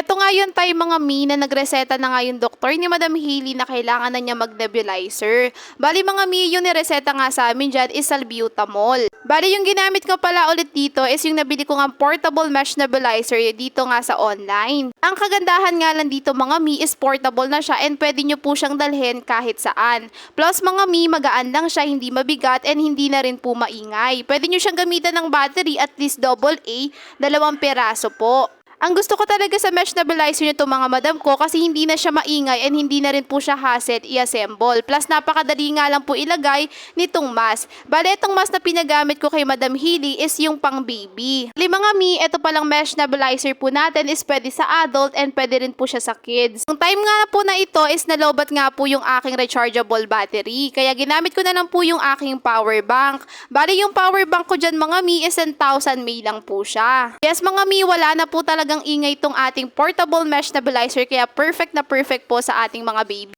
Eto nga yun tayo mga mi na nagreseta na nga yung doktor ni Madam Hailey na kailangan na niya mag-nebulizer. Bali mga mi, yung nireseta nga sa amin dyan is salbutamol. Bali yung ginamit ko pala ulit dito is yung nabili ko nga portable mesh nebulizer dito nga sa online. Ang kagandahan nga lang dito mga mi is portable na siya and pwede nyo po siyang dalhin kahit saan. Plus mga mi, magaan lang siya, hindi mabigat and hindi na rin po maingay. Pwede nyo siyang gamitan ng battery at least AA, 2 peraso po. Ang gusto ko talaga sa mesh nebulizer nito mga madam ko kasi hindi na siya maingay and hindi na rin po siya hassle i-assemble. Plus napakadali nga lang po ilagay nitong mask. Bale itong mask na pinagamit ko kay Madam Hailey is yung pang baby. Mga mi, ito palang mesh nebulizer po natin is pwede sa adult and pwede rin po siya sa kids. Yung time nga po na ito is nalobat nga po yung aking rechargeable battery. Kaya ginamit ko na lang po yung aking power bank. Bale yung power bank ko dyan mga mi is 10,000 mAh lang po siya. Yes mga mi, wala na po talagang ingay itong ating portable mesh nebulizer kaya perfect na perfect po sa ating mga baby.